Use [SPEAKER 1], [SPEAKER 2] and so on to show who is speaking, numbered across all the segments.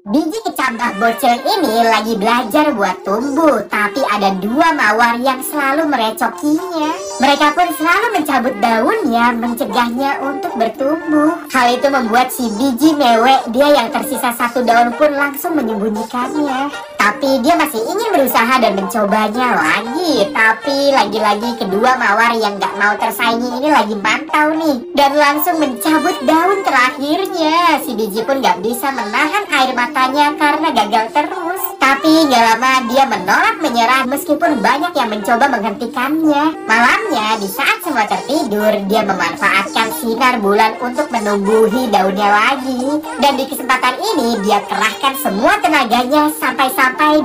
[SPEAKER 1] Biji kecambah bocil ini lagi belajar buat tumbuh, tapi ada dua mawar yang selalu merecokinya. Mereka pun selalu mencabut daunnya, mencegahnya untuk bertumbuh. Hal itu membuat si biji mewek, dia yang tersisa satu daun pun langsung menyembunyikannya. Tapi dia masih ingin berusaha dan mencobanya lagi. Tapi lagi-lagi kedua mawar yang gak mau tersaingi ini lagi mantau nih, dan langsung mencabut daun terakhirnya. Si biji pun gak bisa menahan air matanya karena gagal terus. Tapi gak lama dia menolak menyerah meskipun banyak yang mencoba menghentikannya. Malamnya di saat semua tertidur, dia memanfaatkan sinar bulan untuk menumbuhi daunnya lagi. Dan di kesempatan ini dia kerahkan semua tenaganya sampai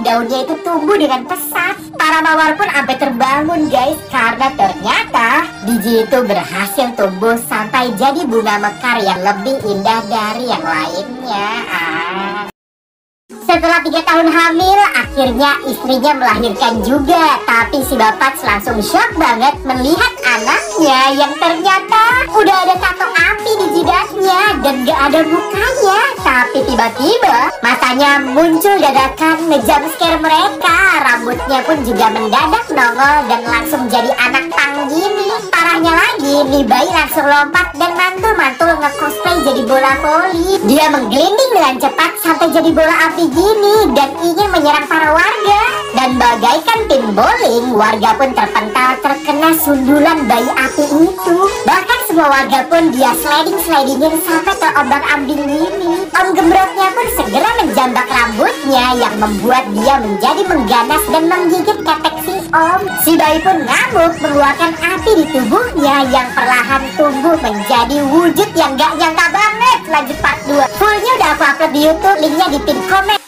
[SPEAKER 1] daunnya itu tumbuh dengan pesat. Para mawar pun sampai terbangun guys, karena ternyata biji itu berhasil tumbuh sampai jadi bunga mekar yang lebih indah dari yang lainnya. Setelah 3 tahun hamil, akhirnya istrinya melahirkan juga. Tapi si bapak langsung shock banget melihat anaknya yang ternyata udah ada tato api di jidatnya dan gak ada mukanya. Tapi tiba-tiba matanya muncul dadakan nge-jumpscare mereka. Rambutnya pun juga mendadak nongol dan langsung jadi anak pang gini. Parahnya lagi, nih bayi langsung lompat dan mantul-mantul nge-cosplay jadi bola voli. Dia menggelinding dengan cepat sampai jadi bola api gini dan ingin menyerang para warga. Dan bagaikan tim bowling, warga pun terpental terkena sundulan bayi api itu. Bahkan semua warga pun dia sliding-slidingin sampai terombang-ambing gini. Om gembrotnya pun segera menjambak rambutnya yang membuat dia menjadi mengganas dan menggigit ketek si om. Si bayi pun ngamuk mengeluarkan api di tubuhnya yang perlahan tumbuh menjadi wujud yang gak nyangka banget. Lanjut part 2. Fullnya udah aku upload di YouTube, linknya di pin komen.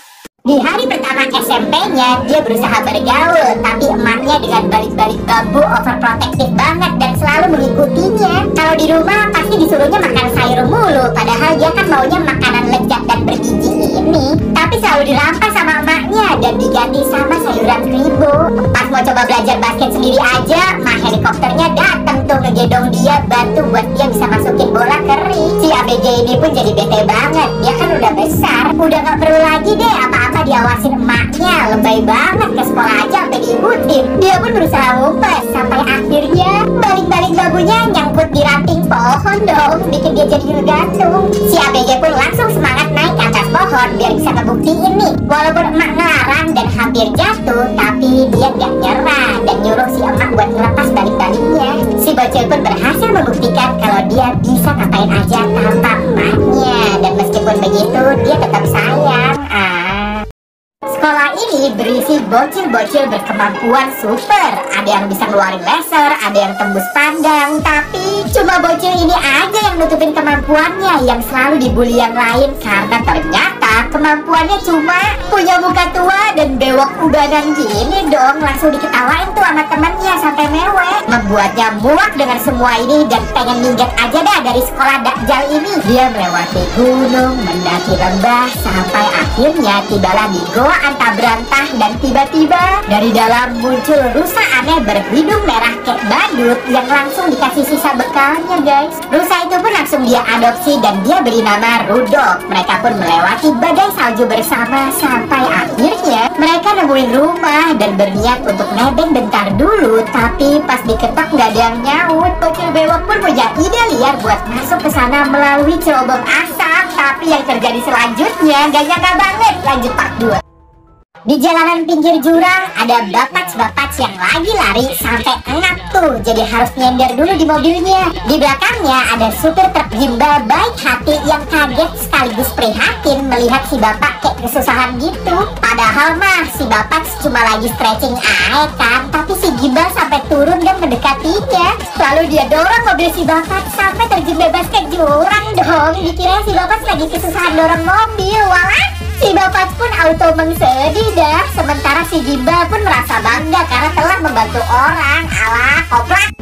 [SPEAKER 1] Di hari pertama SMP-nya, dia berusaha bergaul, tapi emaknya dengan balik-balik bambu overprotective banget dan selalu mengikutinya. Kalau di rumah pasti disuruhnya makan sayur mulu, padahal dia kan maunya makanan lezat dan bergizi ini. Tapi selalu dirampas sama emaknya dan diganti sama sayuran kribo. Pas mau coba belajar basket sendiri aja, mah helikopternya datang tuh ngegedong dia, bantu buat dia bisa masukin bola kering. Si ABG ini pun jadi bete banget, dia kan udah besar, udah gak perlu lagi deh apa-apa diawasin emaknya. Lebay banget, ke sekolah aja sampai diikutin. Dia pun berusaha ngumpet sampai akhirnya balik-balik babunya nyangkut di ranting pohon dong, bikin dia jadi ngegantung. Si ABG pun langsung semangat naik ke atas pohon biar bisa ngebuktiin nih. Walaupun emak ngelarang dan hampir jatuh, tapi dia gak nyerah dan nyuruh si emak buat ngelepas balik-baliknya. Si bocil pun berhasil membuktikan kalau dia bisa ngapain aja tanpa emaknya. Dan meskipun begitu, dia tetap sayang. Sekolah ini berisi bocil-bocil berkemampuan super. Ada yang bisa ngeluarin laser, ada yang tembus pandang. Tapi cuma bocil ini aja yang nutupin kemampuannya, yang selalu dibully yang lain. Karena ternyata kemampuannya cuma punya muka tua dan bewok ubanan gini dong. Langsung diketawain tuh sama temennya sampai mewek. Membuatnya muak dengan semua ini dan pengen minggat aja dah dari sekolah dakjal ini. Dia melewati gunung, mendaki lembah, sampai akhirnya tibalah di goa Antabrantah. Dan tiba-tiba dari dalam muncul rusa aneh berhidung merah kayak badut yang langsung dikasih sisa bekalnya guys. Rusa itu pun langsung dia adopsi dan dia beri nama Rudolf. Mereka pun melewati badai salju bersama sampai akhirnya mereka nemuin rumah dan berniat untuk nebeng bentar dulu. Tapi pas diketok nggak ada yang nyaut. Bocil bewok pun punya ide liar buat masuk ke sana melalui cerobong asap. Tapi yang terjadi selanjutnya gak nyangka banget. Lanjut part 2. Di jalanan pinggir jurang ada bapak yang lagi lari sampai engap tuh, jadi harus nyender dulu di mobilnya. Di belakangnya ada supir truk gimbal baik hati yang kaget sekaligus prihatin melihat si bapak kayak kesusahan gitu. Padahal mah si bapak cuma lagi stretching aja kan, tapi si gimbal sampai turun dan mendekatinya. Lalu dia dorong mobil si bapak sampai terjun bebas ke jurang dong. Dikira si bapak lagi kesusahan dorong mobil, walah. Si bapak pun auto mengsedih dah. Sementara si gimbal pun merasa bangga karena telah membantu orang. Alah, koplak.